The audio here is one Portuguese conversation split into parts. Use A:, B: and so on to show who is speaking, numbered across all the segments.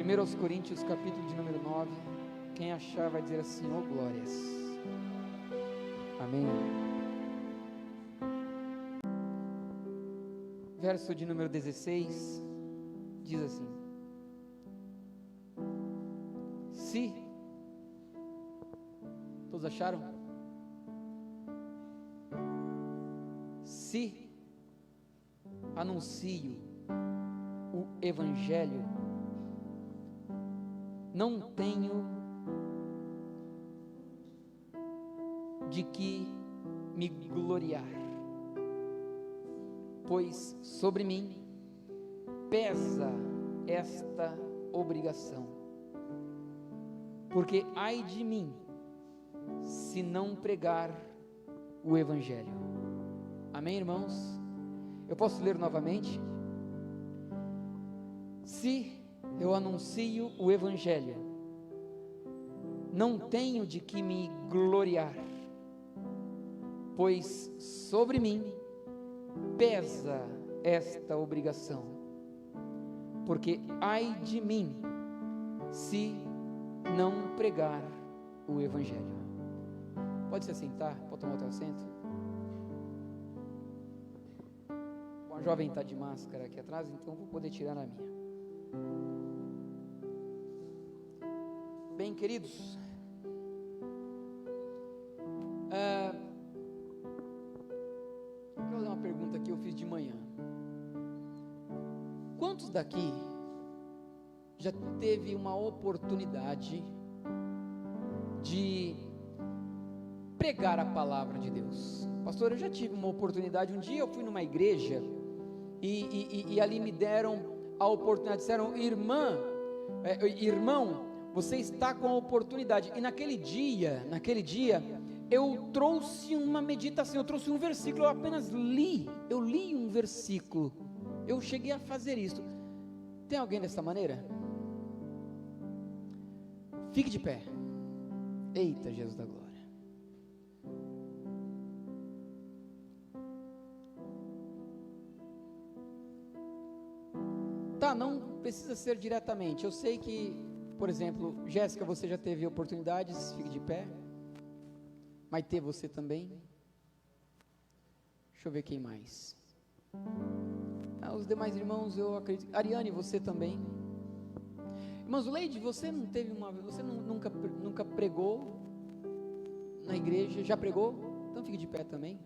A: 1 Coríntios, capítulo de número 9. Quem achar vai dizer assim: oh glórias. Amém. Verso de número 16 diz assim: se, todos acharam? Se anuncio o Evangelho, não tenho de que me gloriar, pois sobre mim pesa esta obrigação, porque ai de mim se não pregar o Evangelho. Amém, irmãos? Eu posso ler novamente? Se eu anuncio o Evangelho, não tenho de que me gloriar, pois sobre mim pesa esta obrigação, porque ai de mim se não pregar o Evangelho. Pode se assentar, pode tomar o teu assento. A jovem está de máscara aqui atrás, então vou poder tirar a minha. Bem, queridos, vou fazer uma pergunta que eu fiz de manhã. Quantos daqui já teve uma oportunidade de pregar a palavra de Deus? Pastor, eu já tive uma oportunidade. Um dia eu fui numa igreja e ali me deram a oportunidade, disseram: irmão, você está com a oportunidade. E naquele dia, eu trouxe uma meditação, eu trouxe um versículo, eu apenas li um versículo, eu cheguei a fazer isso. Tem alguém dessa maneira? Fique de pé. Eita, Jesus da glória. Tá, não precisa ser diretamente. Eu sei que, por exemplo, Jéssica, você já teve oportunidades, fique de pé. Maitê, você também. Deixa eu ver quem mais. Os demais irmãos, eu acredito. Ariane, você também. Irmãos, Leide, você não teve você nunca pregou na igreja? Já pregou? Então fique de pé também.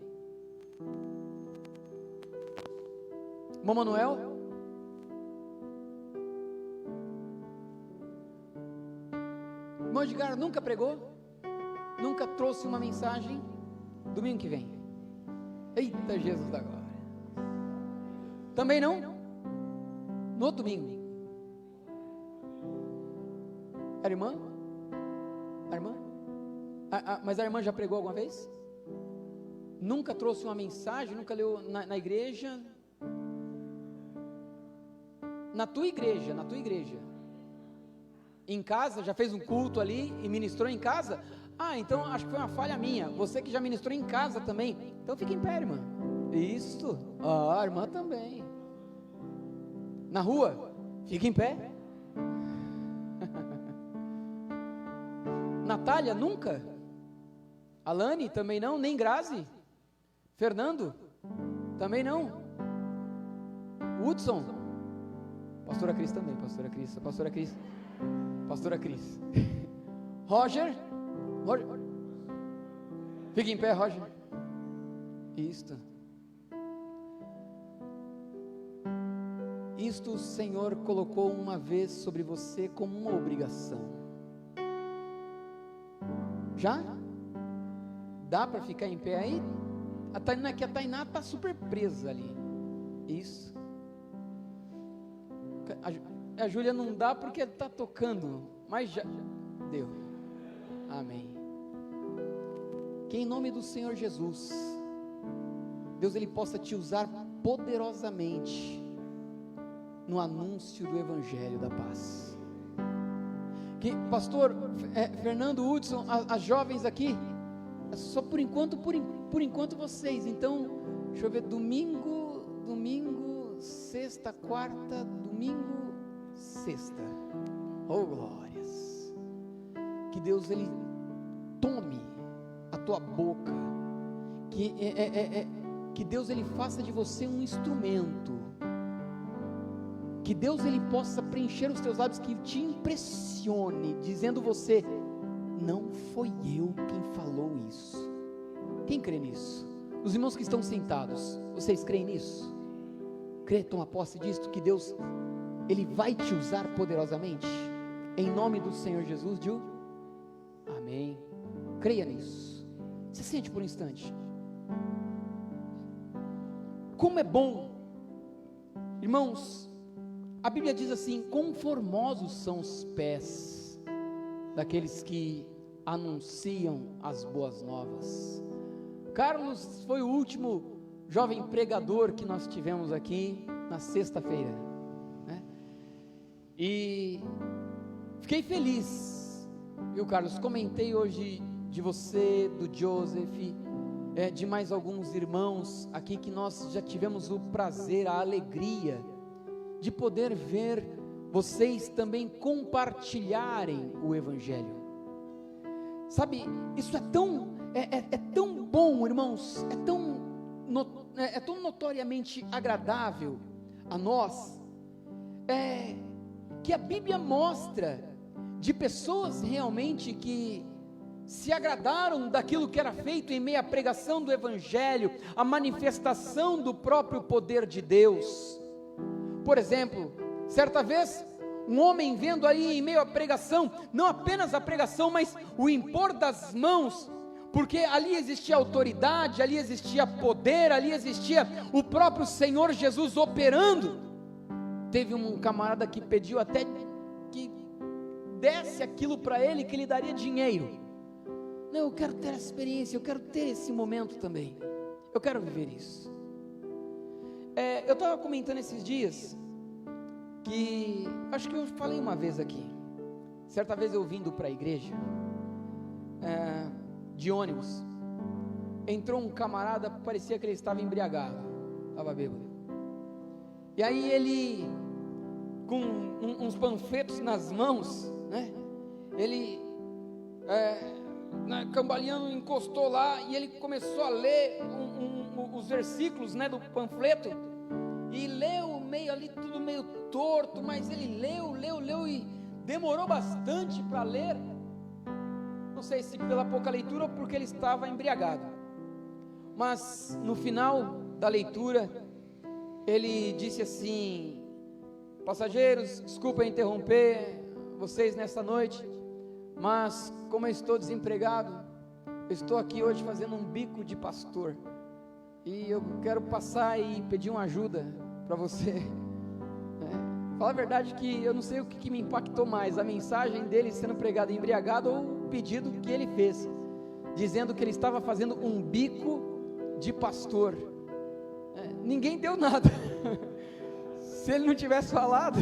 A: Irmão Manuel? Irmão Edgar, nunca pregou? Nunca trouxe uma mensagem? Domingo que vem. Eita, Jesus da glória. Também não? No outro domingo. A irmã? A irmã? Mas a irmã já pregou alguma vez? Nunca trouxe uma mensagem? Nunca leu na igreja? Na tua igreja. Em casa, já fez um culto ali e ministrou em casa? Então acho que foi uma falha minha. Você que já ministrou em casa também. Então fique em pé, irmã. Isso. A irmã também. Na rua, fique em pé. Natália, nunca? Alane, também não? Nem Grazi? Fernando? Também não? Hudson? Pastora Cris também, Pastora Cris. Roger? Fique em pé, Roger. Isto o Senhor colocou uma vez sobre você como uma obrigação. Já? Dá para ficar em pé aí? A Tainá está super presa ali. Isso. A Júlia não dá porque está tocando, mas já deu. Amém. Que em nome do Senhor Jesus, Deus Ele possa te usar poderosamente no anúncio do Evangelho da paz. Que pastor Fernando, Hudson, as jovens aqui, só por enquanto vocês. Então, deixa eu ver, domingo, sexta, quarta, domingo, sexta. Oh glórias, que Deus Ele tome a tua boca, que Deus Ele faça de você um instrumento, que Deus Ele possa preencher os teus lábios, que te impressione, dizendo você, não foi eu quem falou isso. Quem crê nisso? Os irmãos que estão sentados, vocês creem nisso? Crê, toma posse disto, que Deus Ele vai te usar poderosamente, em nome do Senhor Jesus, amém. Creia nisso. Se sente por um instante. Como é bom, irmãos, a Bíblia diz assim, quão formosos são os pés daqueles que anunciam as boas novas. Carlos foi o último jovem pregador que nós tivemos aqui na sexta-feira, né? E fiquei feliz, viu, Carlos? Comentei hoje de você, do Joseph, de mais alguns irmãos aqui, que nós já tivemos o prazer, a alegria de poder ver vocês também compartilharem o Evangelho. Sabe, isso é tão bom, irmãos, é tão notoriamente agradável a nós, que a Bíblia mostra de pessoas realmente que se agradaram daquilo que era feito em meio à pregação do Evangelho, a manifestação do próprio poder de Deus. Por exemplo, certa vez, um homem vendo aí em meio à pregação, não apenas a pregação, mas o impor das mãos, porque ali existia autoridade, ali existia poder, ali existia o próprio Senhor Jesus operando. Teve um camarada que pediu até que desse aquilo para ele, que lhe daria dinheiro. Não, eu quero ter essa experiência, eu quero ter esse momento também, eu quero viver isso. Eu estava comentando esses dias, que acho que eu falei uma vez aqui, certa vez eu vindo para a igreja, de ônibus, entrou um camarada, parecia que ele estava embriagado, estava bêbado, e aí ele, com uns panfletos nas mãos, né, ele, cambaleando, encostou lá, e ele começou a ler os versículos, né, do panfleto, e leu meio ali, tudo meio torto, mas ele leu, e demorou bastante para ler, não sei se pela pouca leitura ou porque ele estava embriagado, mas no final da leitura, ele disse assim: passageiros, desculpa interromper vocês nessa noite, mas como eu estou desempregado, eu estou aqui hoje fazendo um bico de pastor, e eu quero passar e pedir uma ajuda para você. Fala a verdade que eu não sei o que me impactou mais, a mensagem dele sendo pregado embriagado, ou o pedido que ele fez, dizendo que ele estava fazendo um bico de pastor. Ninguém deu nada. Se ele não tivesse falado,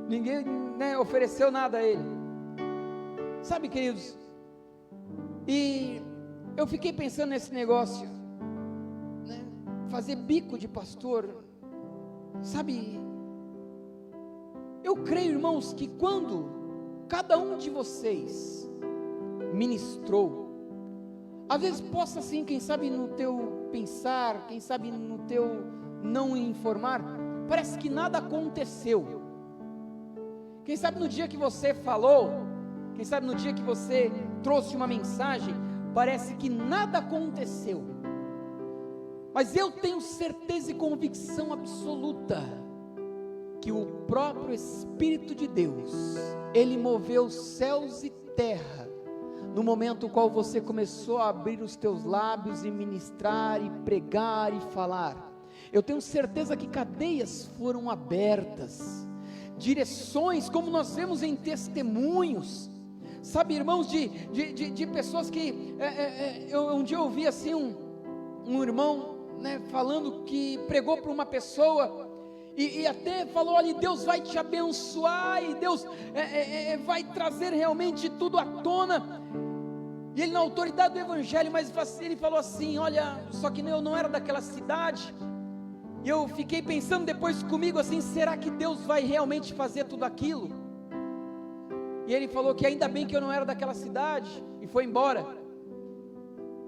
A: ninguém, né, ofereceu nada a ele. Sabe, queridos, e eu fiquei pensando nesse negócio, né, fazer bico de pastor. Sabe, eu creio, irmãos, que quando cada um de vocês ministrou, às vezes possa assim, quem sabe no teu pensar, quem sabe no teu não informar, parece que nada aconteceu. Quem sabe no dia que você falou, quem sabe no dia que você trouxe uma mensagem, parece que nada aconteceu. Mas eu tenho certeza e convicção absoluta que o próprio Espírito de Deus, Ele moveu céus e terra, no momento no qual você começou a abrir os teus lábios e ministrar, e pregar, e falar. Eu tenho certeza que cadeias foram abertas, direções, como nós vemos em testemunhos, sabe, irmãos, de pessoas que, um dia eu ouvi assim, um irmão, né, falando que pregou para uma pessoa, e até falou: olha, Deus vai te abençoar, e Deus vai trazer realmente tudo à tona, e ele na autoridade do Evangelho, mas ele falou assim: olha, só que eu não era daquela cidade. E eu fiquei pensando depois comigo assim: será que Deus vai realmente fazer tudo aquilo? E ele falou que ainda bem que eu não era daquela cidade, e foi embora.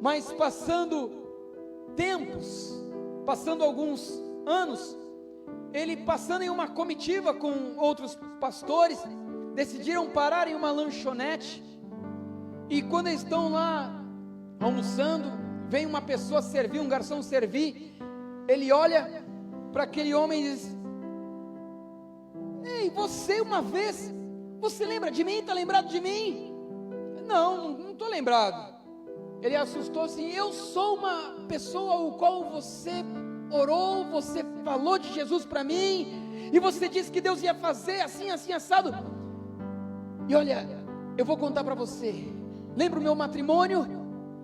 A: Mas passando tempos, passando alguns anos, ele passando em uma comitiva com outros pastores, decidiram parar em uma lanchonete, e quando eles estão lá almoçando, vem uma pessoa servir, um garçom servir, ele olha para aquele homem e diz: ei, você uma vez, você lembra de mim? Está lembrado de mim? Não estou lembrado. Ele assustou assim: eu sou uma pessoa ao qual você orou, você falou de Jesus para mim, e você disse que Deus ia fazer assim, assim, assado. E olha, eu vou contar para você, lembra o meu matrimônio?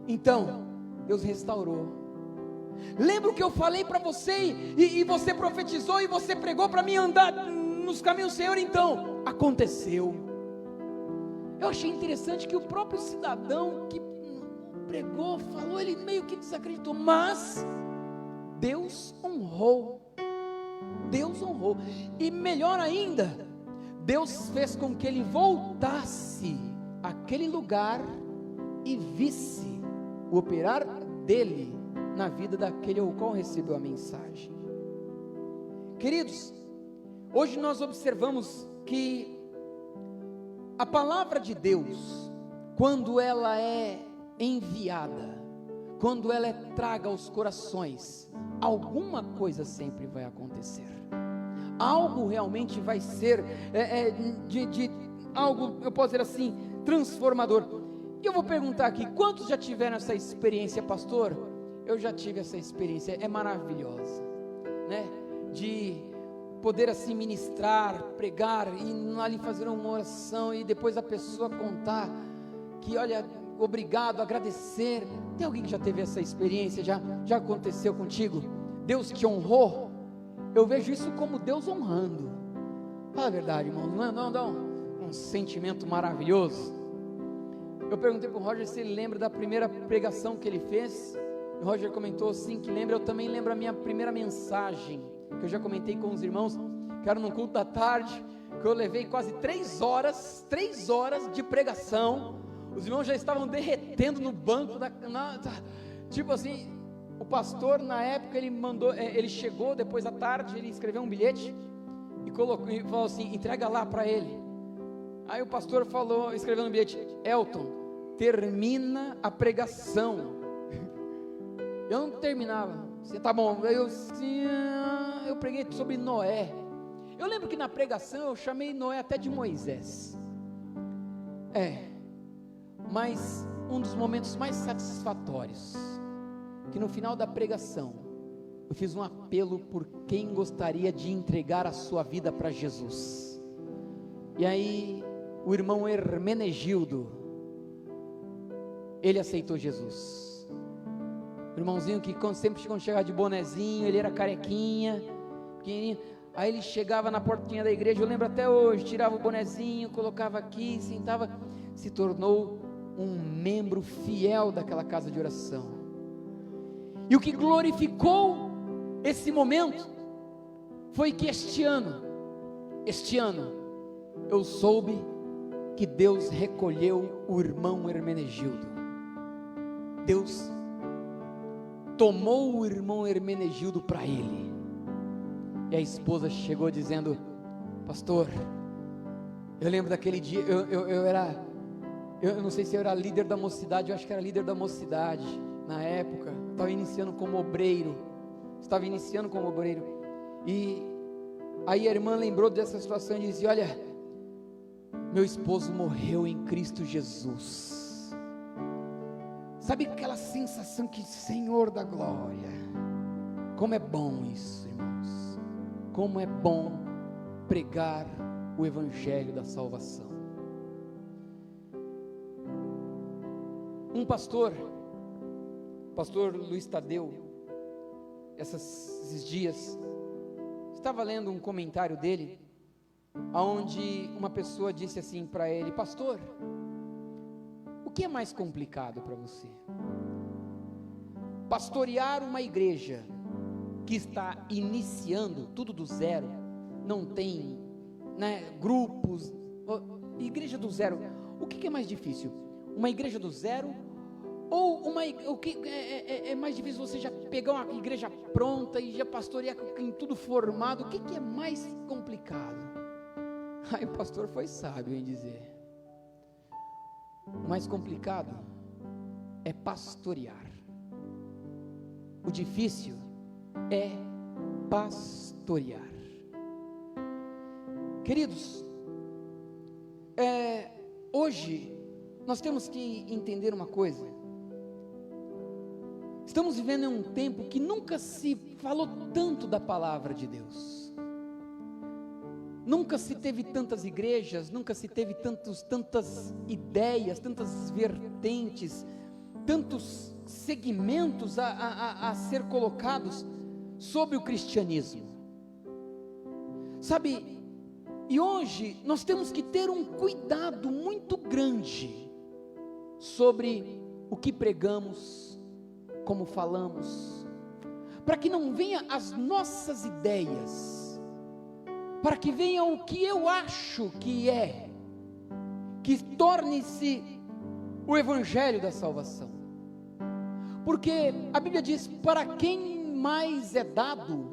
A: Então, Deus restaurou. Lembra o que eu falei para você, e você profetizou, e você pregou para mim andar nos caminhos do Senhor? Então, aconteceu. Eu achei interessante que o próprio cidadão que pregou, falou, ele meio que desacreditou, mas Deus honrou, e melhor ainda, Deus fez com que ele voltasse àquele lugar e visse o operar dele na vida daquele ao qual recebeu a mensagem. Queridos, hoje nós observamos que a palavra de Deus, quando ela é enviada, quando ela é traga aos corações, alguma coisa sempre vai acontecer, algo realmente vai ser de algo, eu posso dizer assim, transformador. E eu vou perguntar aqui, quantos já tiveram essa experiência, pastor? Eu já tive essa experiência, é maravilhosa, né? De poder assim ministrar, pregar, e ali fazer uma oração, e depois a pessoa contar que, olha, obrigado, agradecer. Tem alguém que já teve essa experiência? Já aconteceu contigo? Deus te honrou? Eu vejo isso como Deus honrando. Fala a verdade, irmão, não dá um sentimento maravilhoso? Eu perguntei para o Roger se ele lembra da primeira pregação que ele fez. O Roger comentou assim que lembra. Eu também lembro a minha primeira mensagem, que eu já comentei com os irmãos, que era num culto da tarde, que eu levei quase 3 horas de pregação. Os irmãos já estavam derretendo no banco, tipo assim, o pastor na época, ele chegou depois da tarde, ele escreveu um bilhete, e falou assim, entrega lá para ele. Aí o pastor escreveu no bilhete: Elton, termina a pregação. Eu não terminava. Tá bom, eu preguei sobre Noé. Eu lembro que na pregação eu chamei Noé até de Moisés. Mas um dos momentos mais satisfatórios, que no final da pregação, eu fiz um apelo por quem gostaria de entregar a sua vida para Jesus. E aí, o irmão Hermenegildo, ele aceitou Jesus. O irmãozinho que sempre quando chegava de bonezinho, ele era carequinha, pequenininho. Aí ele chegava na portinha da igreja, eu lembro até hoje, tirava o bonezinho, colocava aqui, sentava, se tornou um membro fiel daquela casa de oração. E o que glorificou esse momento foi que este ano eu soube que Deus recolheu o irmão Hermenegildo. Deus tomou o irmão Hermenegildo para ele. E a esposa chegou dizendo: pastor, eu lembro daquele dia, eu não sei se eu era líder da mocidade, eu acho que era líder da mocidade na época, estava iniciando como obreiro, e aí a irmã lembrou dessa situação e disse: olha, meu esposo morreu em Cristo Jesus. Sabe aquela sensação que, Senhor da glória, como é bom isso, irmãos, como é bom pregar o evangelho da salvação. Um pastor Luiz Tadeu, esses dias, estava lendo um comentário dele, onde uma pessoa disse assim para ele: pastor, o que é mais complicado para você? Pastorear uma igreja que está iniciando tudo do zero, não tem, grupos, igreja do zero. O que é mais difícil? Uma igreja do zero? Ou o que é mais difícil você já pegar uma igreja pronta e já pastorear com tudo formado? O que é mais complicado? Aí o pastor foi sábio em dizer: o mais complicado é pastorear. O difícil é pastorear. Queridos, hoje nós temos que entender uma coisa. Estamos vivendo em um tempo que nunca se falou tanto da palavra de Deus. Nunca se teve tantas igrejas, nunca se teve tantas ideias, tantas vertentes, tantos segmentos a ser colocados sobre o cristianismo. Sabe, e hoje nós temos que ter um cuidado muito grande sobre o que pregamos, como falamos, para que não venha as nossas ideias, para que venha o que eu acho que torne-se o evangelho da salvação. Porque a Bíblia diz: para quem mais é dado,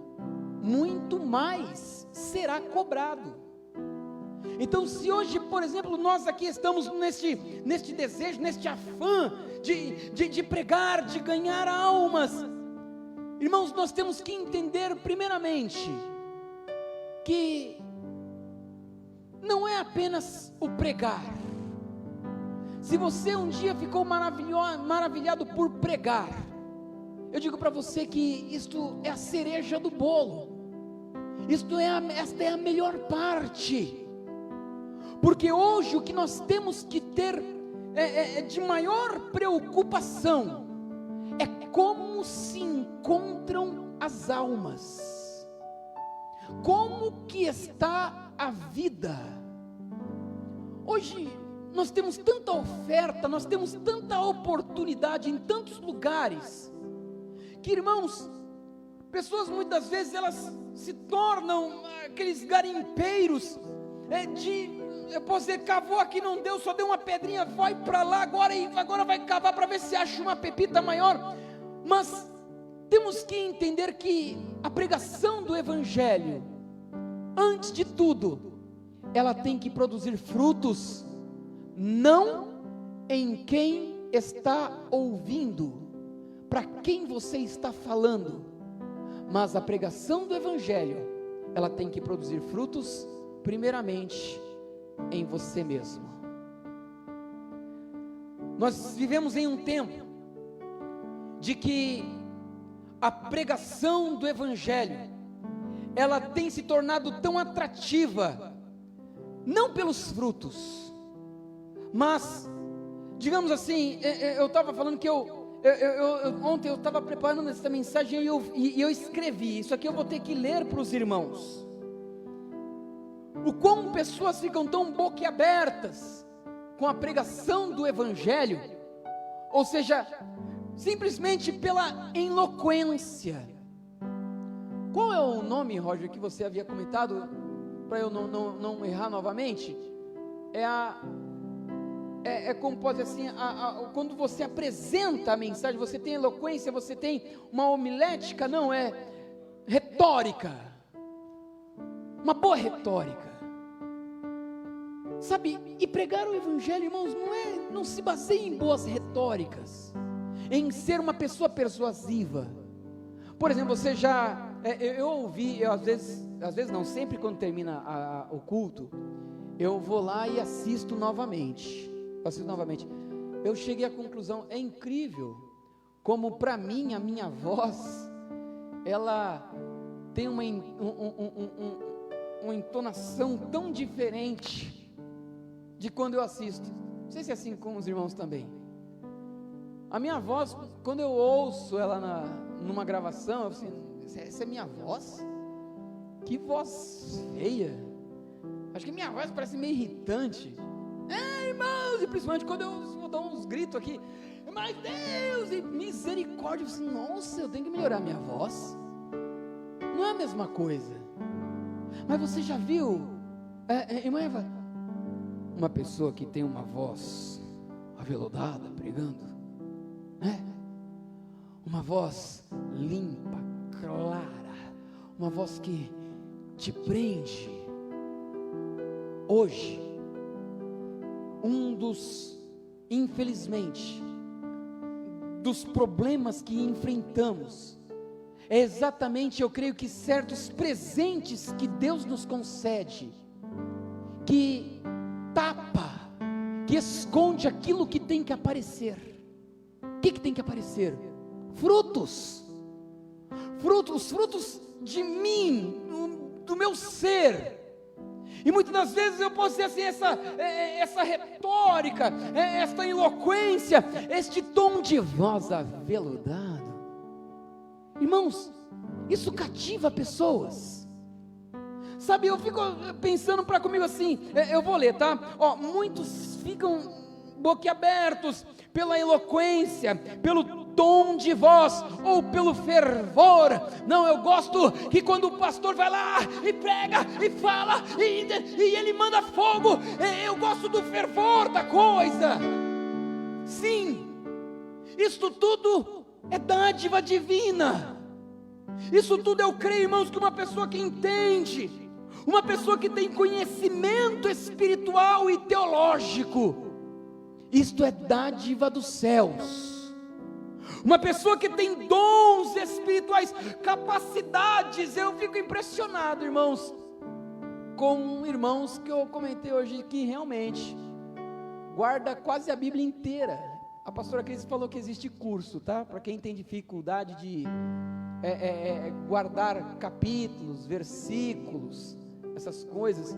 A: muito mais será cobrado. Então, se hoje, por exemplo, nós aqui estamos neste desejo, neste afã de pregar, de ganhar almas, irmãos, nós temos que entender primeiramente que não é apenas o pregar. Se você um dia ficou maravilhado por pregar, eu digo para você que isto é a cereja do bolo, esta é a melhor parte. Porque hoje o que nós temos que ter de maior preocupação é como se encontram as almas, como que está a vida. Hoje nós temos tanta oferta, nós temos tanta oportunidade em tantos lugares, que, irmãos, pessoas muitas vezes elas se tornam aqueles garimpeiros eu posso dizer, cavou aqui, não deu, só deu uma pedrinha, vai para lá agora vai cavar para ver se acha uma pepita maior. Mas temos que entender que a pregação do evangelho, antes de tudo, ela tem que produzir frutos, não em quem está ouvindo, para quem você está falando, mas a pregação do evangelho, ela tem que produzir frutos, primeiramente, em você mesmo. Nós vivemos em um tempo de que a pregação do evangelho, ela tem se tornado tão atrativa, não pelos frutos, mas, digamos assim, eu estava falando que ontem eu estava preparando essa mensagem e eu escrevi, isso aqui eu vou ter que ler para os irmãos. O quão pessoas ficam tão boquiabertas com a pregação do evangelho, ou seja, simplesmente pela eloquência. Qual é o nome, Roger, que você havia comentado, para eu não errar novamente? Como pode assim, quando você apresenta a mensagem, você tem eloquência, você tem uma homilética, não, é retórica, uma boa retórica. Sabe, e pregar o evangelho, irmãos, não se baseia em boas retóricas, em ser uma pessoa persuasiva. Por exemplo, você já, eu ouvi, às vezes não, sempre quando termina o culto, eu vou lá e assisto novamente. Eu cheguei à conclusão, é incrível, como para mim, a minha voz, ela tem uma entonação tão diferente de quando eu assisto. Não sei se é assim com os irmãos também. A minha voz, quando eu ouço ela numa gravação, eu falo assim, essa é minha voz? Que voz feia. Acho que minha voz parece meio irritante. Irmãos, e principalmente quando eu vou dar uns gritos aqui, mas Deus, e misericórdia, eu falo assim, nossa, eu tenho que melhorar minha voz. Não é a mesma coisa. Mas você já viu, irmã Eva, uma pessoa que tem uma voz aveludada, pregando, né? Uma voz limpa, clara, uma voz que te prende. Hoje, infelizmente, dos problemas que enfrentamos, é exatamente, eu creio que certos presentes que Deus nos concede, que tapa, que esconde aquilo que tem que aparecer. O que tem que aparecer? Frutos, frutos de mim, do meu ser. E muitas das vezes eu posso ser assim, essa retórica, esta eloquência, este tom de voz aveludado. Irmãos, isso cativa pessoas. Sabe, eu fico pensando para comigo assim, eu vou ler, tá? Muitos ficam boquiabertos pela eloquência, pelo tom de voz, ou pelo fervor. Não, eu gosto que quando o pastor vai lá e prega, e fala, e ele manda fogo, eu gosto do fervor da coisa. Sim, isto tudo é dádiva divina. Isso tudo eu creio, irmãos, que uma pessoa que entende, uma pessoa que tem conhecimento espiritual e teológico, isto é dádiva dos céus. Uma pessoa que tem dons espirituais, capacidades. Eu fico impressionado, irmãos, com irmãos que eu comentei hoje, que realmente guarda quase a Bíblia inteira. A pastora Cris falou que existe curso, tá? Para quem tem dificuldade de guardar capítulos, versículos, essas coisas,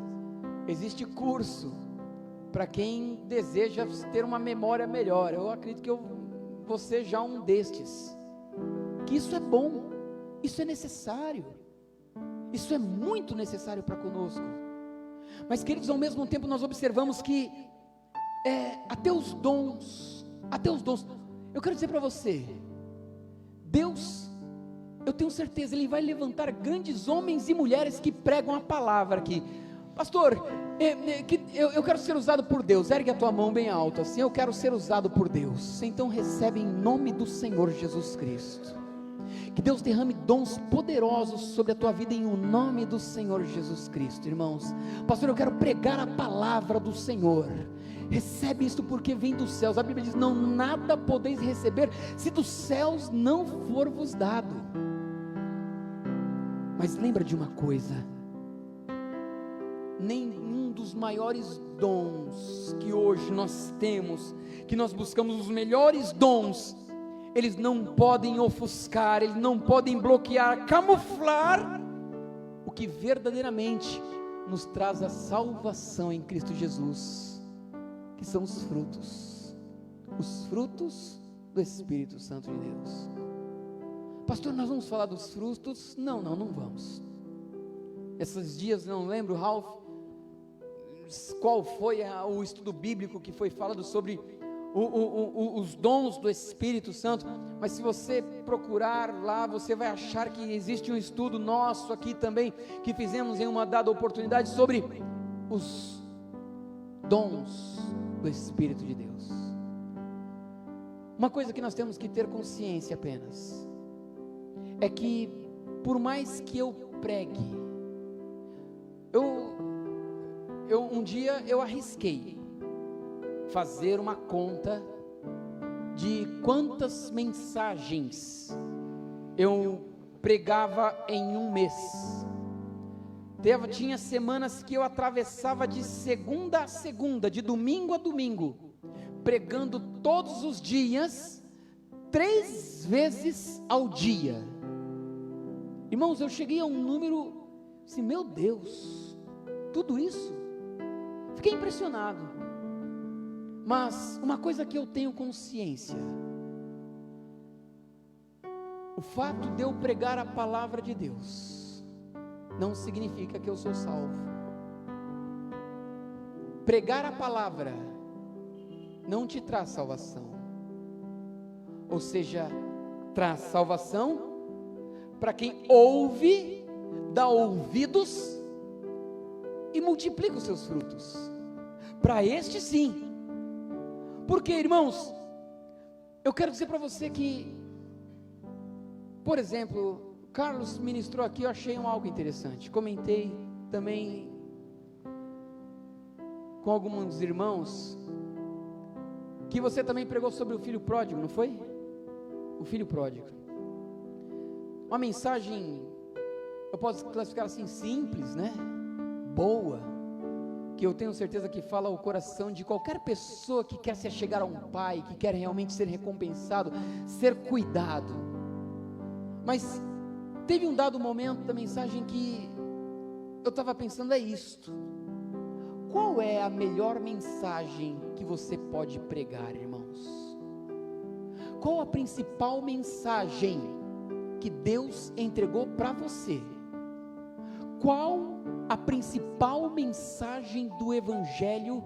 A: existe curso para quem deseja ter uma memória melhor. Eu acredito que vou ser já um destes, que isso é bom, isso é necessário, isso é muito necessário para conosco. Mas, queridos, ao mesmo tempo nós observamos que até os dons, eu quero dizer para você, Deus, eu tenho certeza, Ele vai levantar grandes homens e mulheres que pregam a palavra aqui. Pastor, eu quero ser usado por Deus. Ergue a tua mão bem alto assim. Eu quero ser usado por Deus. Então recebe em nome do Senhor Jesus Cristo. Que Deus derrame dons poderosos sobre a tua vida em o nome do Senhor Jesus Cristo. Irmãos, pastor, eu quero pregar a palavra do Senhor. Recebe isto porque vem dos céus. A Bíblia diz: não, nada podeis receber se dos céus não for vos dado. Mas lembra de uma coisa: nenhum dos maiores dons que hoje nós temos, que nós buscamos, os melhores dons, eles não podem ofuscar, eles não podem bloquear, camuflar o que verdadeiramente nos traz a salvação em Cristo Jesus, que são os frutos do Espírito Santo de Deus. Pastor, nós vamos falar dos frutos? Não vamos. Esses dias, não lembro, Ralph, qual foi o estudo bíblico que foi falado sobre os dons do Espírito Santo, mas se você procurar lá, você vai achar que existe um estudo nosso aqui também, que fizemos em uma dada oportunidade, sobre os dons do Espírito de Deus. Uma coisa que nós temos que ter consciência apenas, é que por mais que eu pregue, um dia eu arrisquei fazer uma conta de quantas mensagens eu pregava em um mês. Tinha semanas que eu atravessava de segunda a segunda, de domingo a domingo, pregando todos os dias, 3 vezes ao dia. Irmãos, eu cheguei a um número assim, meu Deus, tudo isso? Fiquei impressionado. Mas uma coisa que eu tenho consciência, o fato de eu pregar a palavra de Deus não significa que eu sou salvo. Pregar a palavra não te traz salvação, ou seja, traz salvação para quem ouve, dá ouvidos e multiplica os seus frutos. para este sim. Porque, irmãos, eu quero dizer para você que, por exemplo, Carlos ministrou aqui, eu achei algo interessante. Comentei também com alguns irmãos que você também pregou sobre o filho pródigo, não foi? O filho pródigo. Uma mensagem, eu posso classificar assim, simples, né? Boa, que eu tenho certeza que fala ao coração de qualquer pessoa que quer se achegar a um pai, que quer realmente ser recompensado, ser cuidado. Mas teve um dado momento da mensagem que eu estava pensando, é isto: qual é a melhor mensagem que você pode pregar, irmãos? Qual a principal mensagem que Deus entregou para você? Qual a principal mensagem do Evangelho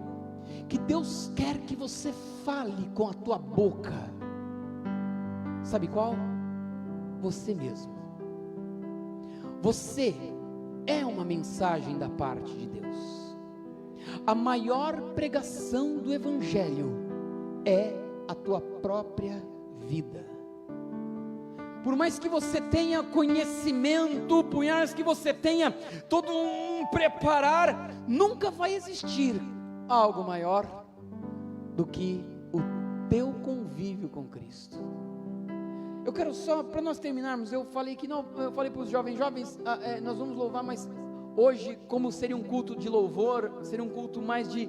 A: que Deus quer que você fale com a tua boca? Sabe qual? Você mesmo. Você é uma mensagem da parte de Deus. A maior pregação do Evangelho é a tua própria vida. Por mais que você tenha conhecimento, por mais que você tenha todo um preparar, nunca vai existir algo maior do que o teu convívio com Cristo. Eu quero só, para nós terminarmos, eu falei para os jovens, nós vamos louvar, mas hoje, como seria um culto de louvor, seria um culto mais de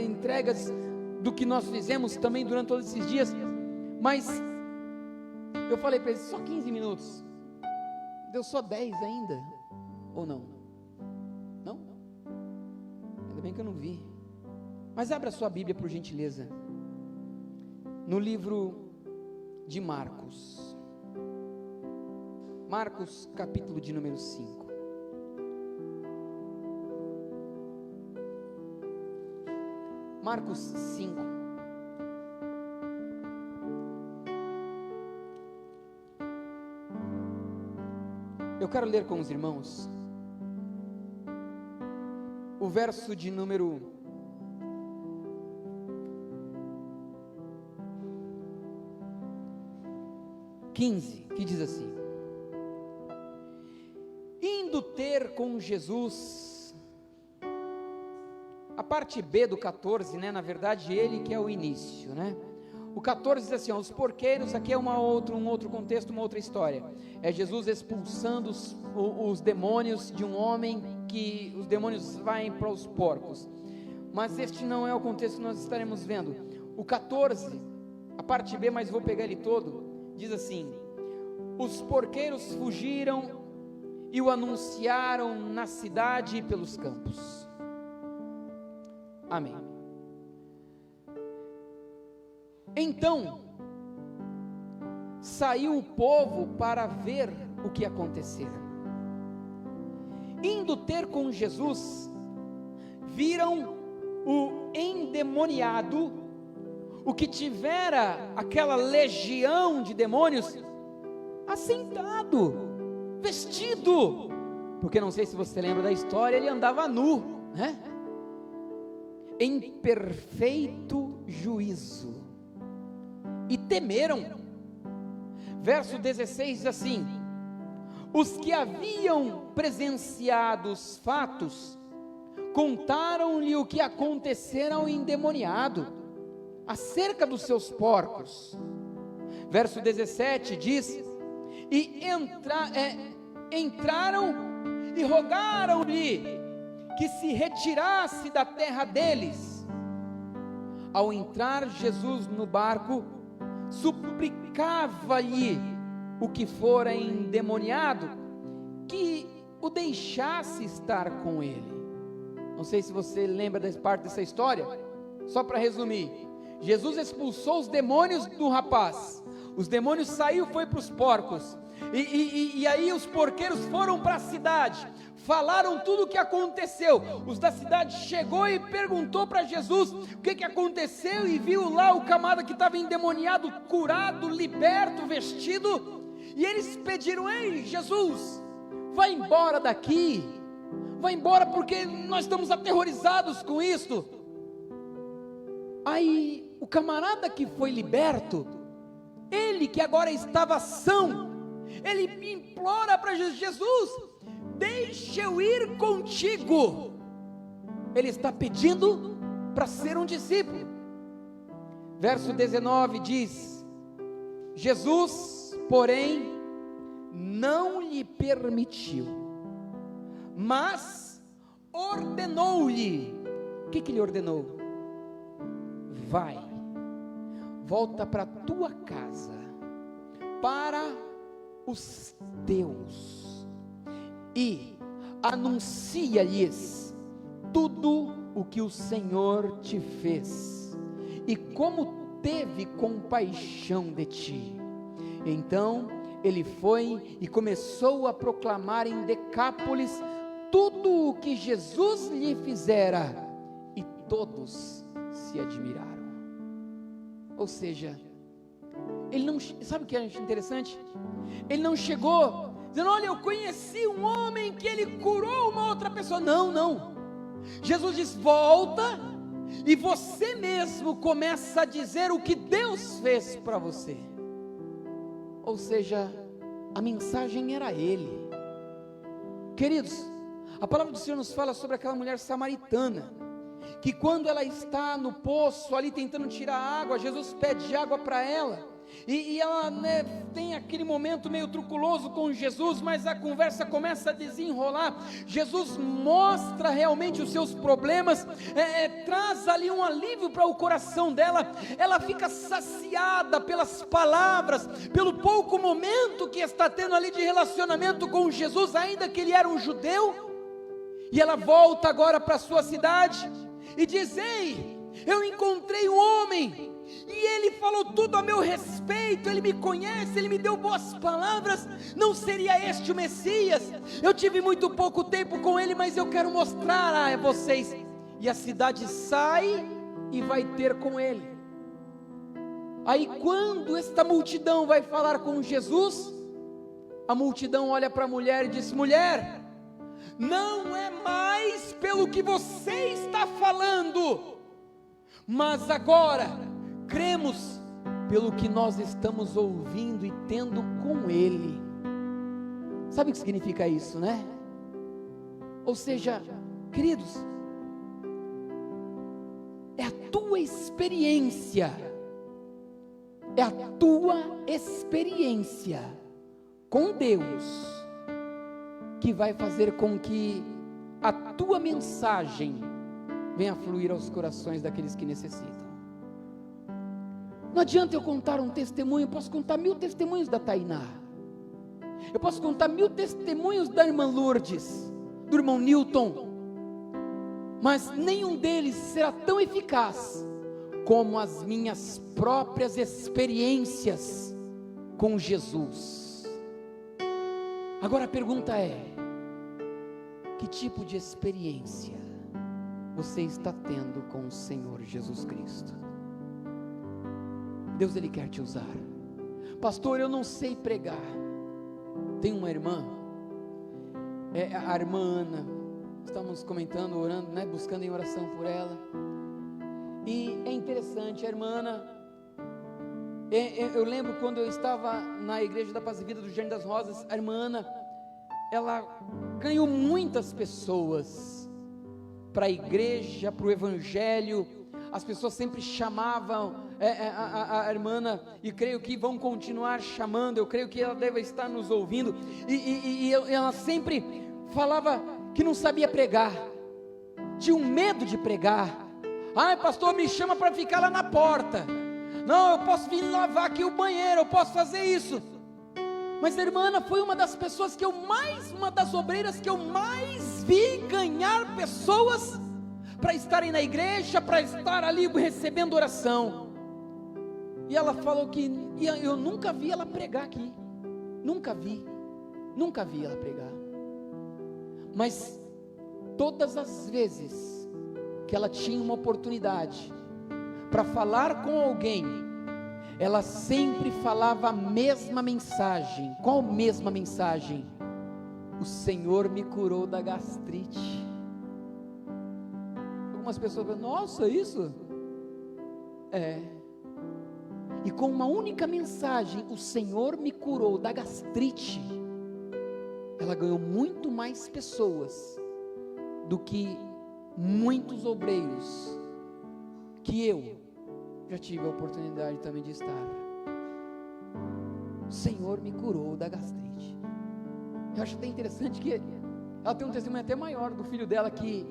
A: entregas do que nós fizemos também durante todos esses dias, mas eu falei para eles, só 15 minutos, deu só 10 ainda, ou não? Não? Ainda bem que eu não vi. Mas abra sua Bíblia por gentileza, no livro de Marcos, capítulo de número 5. Marcos 5. Eu quero ler com os irmãos o verso de número 15, que diz assim: indo ter com Jesus, a parte B do 14, né? Na verdade ele que é o início, né? O 14 diz assim, ó, os porqueiros, aqui é um outro contexto, uma outra história. É Jesus expulsando os demônios de um homem, que os demônios vão para os porcos. Mas este não é o contexto que nós estaremos vendo. O 14, a parte B, mas vou pegar ele todo, diz assim: os porqueiros fugiram e o anunciaram na cidade e pelos campos. Amém. Então saiu o povo para ver o que acontecera. Indo ter com Jesus, viram o endemoniado, o que tivera aquela legião de demônios, assentado, vestido, porque não sei se você lembra da história, ele andava nu, né? Em perfeito juízo, e temeram. Verso 16 diz assim: os que haviam presenciado os fatos contaram-lhe o que acontecera ao endemoniado acerca dos seus porcos. Verso 17 diz: e entraram e rogaram-lhe que se retirasse da terra deles. Ao entrar Jesus no barco, suplicava-lhe o que fora endemoniado que o deixasse estar com ele. Não sei se você lembra dessa parte dessa história. Só para resumir, Jesus expulsou os demônios do rapaz, os demônios saíram, foi para os porcos, e aí os porqueiros foram para a cidade, falaram tudo o que aconteceu. Os da cidade chegou e perguntou para Jesus o que aconteceu, e viu lá o camarada que estava endemoniado, curado, liberto, vestido, e eles pediram: ei Jesus, vai embora daqui, vai embora, porque nós estamos aterrorizados com isso. Aí o camarada que foi liberto, ele que agora estava são, ele implora para Jesus: Jesus, deixa eu ir contigo. Ele está pedindo para ser um discípulo. Verso 19 diz: Jesus, porém, não lhe permitiu, mas ordenou-lhe. O que lhe ordenou? Vai, volta para a tua casa, para os teus, e anuncia-lhes tudo o que o Senhor te fez, e como teve compaixão de ti. Então ele foi e começou a proclamar em Decápolis tudo o que Jesus lhe fizera, e todos se admiraram. Ou seja, ele não, sabe o que é interessante? Ele não chegou dizendo: olha, eu conheci um homem que ele curou uma outra pessoa. Não. Jesus diz: volta, e você mesmo começa a dizer o que Deus fez para você. Ou seja, a mensagem era ele. Queridos, a palavra do Senhor nos fala sobre aquela mulher samaritana, que quando ela está no poço ali tentando tirar água, Jesus pede água para ela, e ela tem aquele momento meio truculoso com Jesus, mas a conversa começa a desenrolar. Jesus mostra realmente os seus problemas, traz ali um alívio para o coração dela. Ela fica saciada pelas palavras, pelo pouco momento que está tendo ali de relacionamento com Jesus, ainda que ele era um judeu. E ela volta agora para a sua cidade e diz: ei, eu encontrei um homem, e ele falou tudo a meu respeito, ele me conhece, ele me deu boas palavras. Não seria este o Messias? Eu tive muito pouco tempo com ele, mas eu quero mostrar a vocês. E a cidade sai e vai ter com ele. Aí quando esta multidão vai falar com Jesus, a multidão olha para a mulher e diz: mulher, não é mais pelo que você está falando, mas agora cremos pelo que nós estamos ouvindo e tendo com ele. Sabe o que significa isso, né? Ou seja, queridos, é a tua experiência, com Deus que vai fazer com que a tua mensagem venha fluir aos corações daqueles que necessitam. Não adianta eu contar um testemunho. Eu posso contar 1000 testemunhos da Tainá, eu posso contar 1000 testemunhos da irmã Lourdes, do irmão Newton, mas nenhum deles será tão eficaz como as minhas próprias experiências com Jesus. Agora a pergunta é: que tipo de experiência você está tendo com o Senhor Jesus Cristo? Deus, Ele quer te usar. Pastor, eu não sei pregar. Tem uma irmã, a irmã Ana, estamos comentando, orando, buscando em oração por ela, e é interessante, a irmã Ana, eu lembro quando eu estava na igreja da Paz e Vida do Jardim das Rosas, a irmã Ana, ela ganhou muitas pessoas para a igreja, para o evangelho. As pessoas sempre chamavam a irmã Ana, e creio que vão continuar chamando. Eu creio que ela deve estar nos ouvindo, e ela sempre falava que não sabia pregar, tinha um medo de pregar. Ai, pastor, me chama para ficar lá na porta. Não, eu posso vir lavar aqui o banheiro, eu posso fazer isso. Mas a irmã Ana foi uma das pessoas uma das obreiras que eu mais vi ganhar pessoas para estarem na igreja, para estar ali recebendo oração. E ela falou que eu nunca vi ela pregar aqui, nunca vi ela pregar, mas todas as vezes que ela tinha uma oportunidade para falar com alguém, ela sempre falava a mesma mensagem. Qual mesma mensagem? O Senhor me curou da gastrite. Algumas pessoas falam: nossa, isso? E com uma única mensagem, o Senhor me curou da gastrite, ela ganhou muito mais pessoas do que muitos obreiros que eu já tive a oportunidade também de estar. O Senhor me curou da gastrite. Eu acho até interessante que ela tem um testemunho até maior do filho dela que,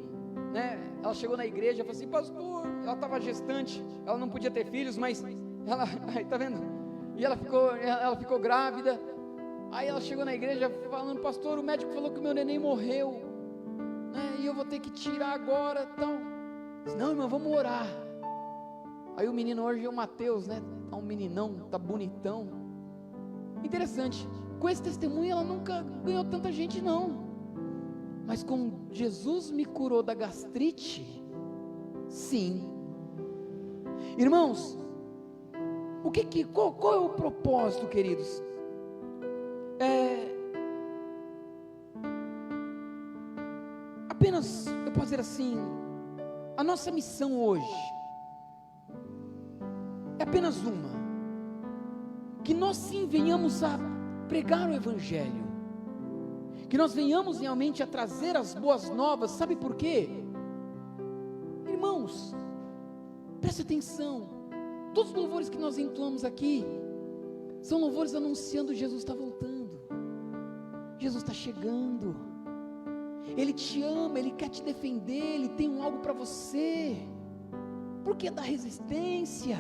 A: né, ela chegou na igreja e falou assim: pastor, ela estava gestante, ela não podia ter filhos, mas ela, aí, tá vendo? E ela ficou grávida. Aí ela chegou na igreja falando: pastor, o médico falou que o meu neném morreu, né, e eu vou ter que tirar agora, então. Disse: não, irmão, vamos orar. Aí o menino hoje é o Mateus, né? Tá um meninão, tá bonitão. Interessante, com esse testemunho ela nunca ganhou tanta gente não, mas com Jesus me curou da gastrite, sim. Irmãos, qual é o propósito, queridos? Apenas, eu posso dizer assim, a nossa missão hoje é apenas uma: que nós sim venhamos a pregar o Evangelho, que nós venhamos realmente a trazer as boas novas. Sabe por quê? Irmãos, preste atenção, todos os louvores que nós entoamos aqui, são louvores anunciando: Jesus está voltando, Jesus está chegando, Ele te ama, Ele quer te defender, Ele tem algo para você. Por que dar resistência?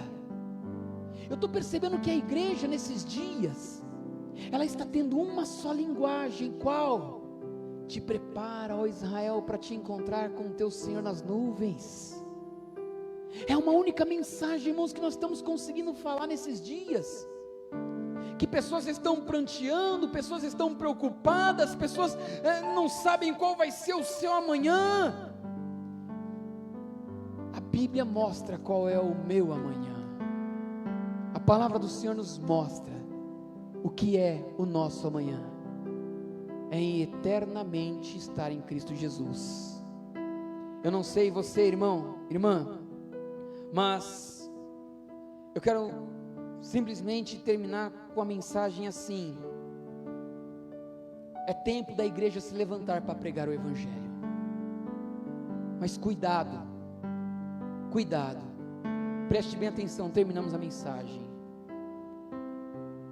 A: Eu estou percebendo que a igreja nesses dias, ela está tendo uma só linguagem. Qual? Te prepara, ó Israel, para te encontrar com o teu Senhor nas nuvens. É uma única mensagem, irmãos, que nós estamos conseguindo falar nesses dias. Que pessoas estão pranteando, pessoas estão preocupadas, pessoas não sabem qual vai ser o seu amanhã. A Bíblia mostra qual é o meu amanhã. A palavra do Senhor nos mostra o que é o nosso amanhã. É em eternamente estar em Cristo Jesus. Eu não sei você, irmão, irmã, mas eu quero simplesmente terminar com a mensagem assim: é tempo da igreja se levantar para pregar o Evangelho. Mas cuidado, preste bem atenção, terminamos a mensagem.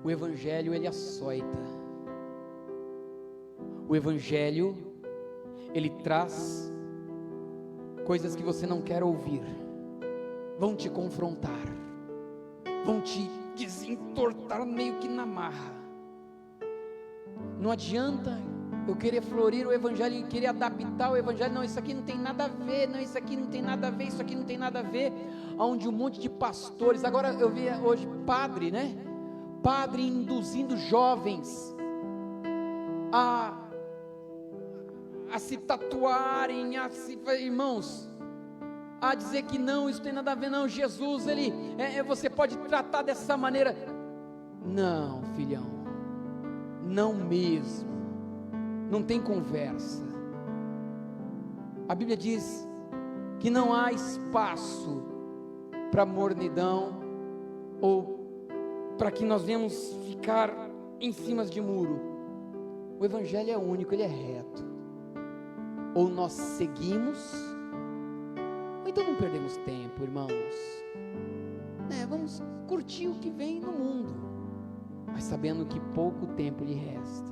A: O Evangelho, ele açoita. O Evangelho, ele traz coisas que você não quer ouvir, vão te confrontar, vão te desentortar meio que na marra. Não adianta eu querer florir o Evangelho e querer adaptar o Evangelho. Não, isso aqui não tem nada a ver, não, isso aqui não tem nada a ver, isso aqui não tem nada a ver. Onde um monte de pastores, agora eu vi hoje padre, né? Padre induzindo jovens a se tatuarem, irmãos, a dizer que não, isso tem nada a ver, não, Jesus, você pode tratar dessa maneira. Não, filhão, não mesmo, não tem conversa. A Bíblia diz que não há espaço para mornidão, ou para que nós venhamos ficar em cima de muro. O Evangelho é único, ele é reto. Ou nós seguimos, ou então não perdemos tempo, irmãos. Vamos curtir o que vem no mundo, mas sabendo que pouco tempo lhe resta.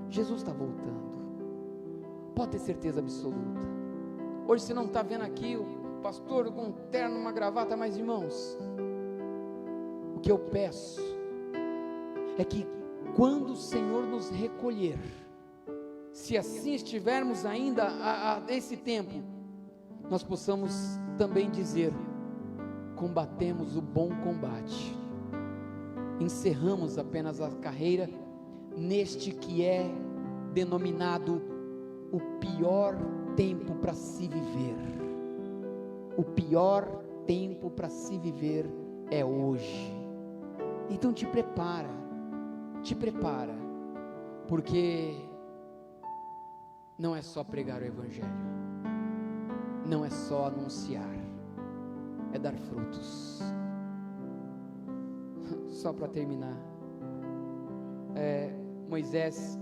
A: Jesus está voltando, pode ter certeza absoluta. Hoje você não está vendo aqui o pastor com um terno, uma gravata, mas irmãos, o que eu peço é que quando o Senhor nos recolher, se assim estivermos ainda a esse tempo, nós possamos também dizer: combatemos o bom combate, encerramos apenas a carreira neste que é denominado o pior tempo para se viver. O pior tempo para se viver é hoje. Então te prepara, porque não é só pregar o Evangelho, não é só anunciar, é dar frutos. Só para terminar, Moisés,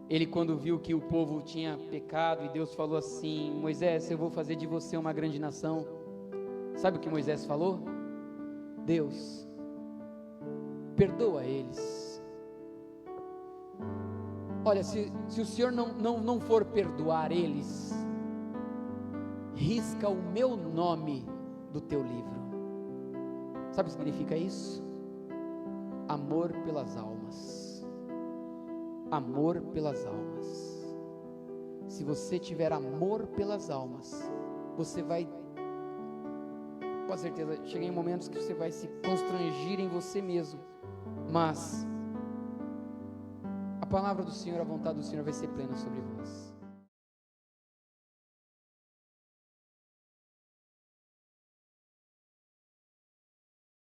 A: ele quando viu que o povo tinha pecado e Deus falou assim: Moisés, eu vou fazer de você uma grande nação. Sabe o que Moisés falou? Deus, perdoa eles. Olha, se o Senhor não for perdoar eles, risca o meu nome do teu livro. Sabe o que significa isso? Amor pelas almas. Amor pelas almas. Se você tiver amor pelas almas, você vai, com certeza, chegar em momentos que você vai se constrangir em você mesmo, mas a palavra do Senhor, a vontade do Senhor vai ser plena sobre vós.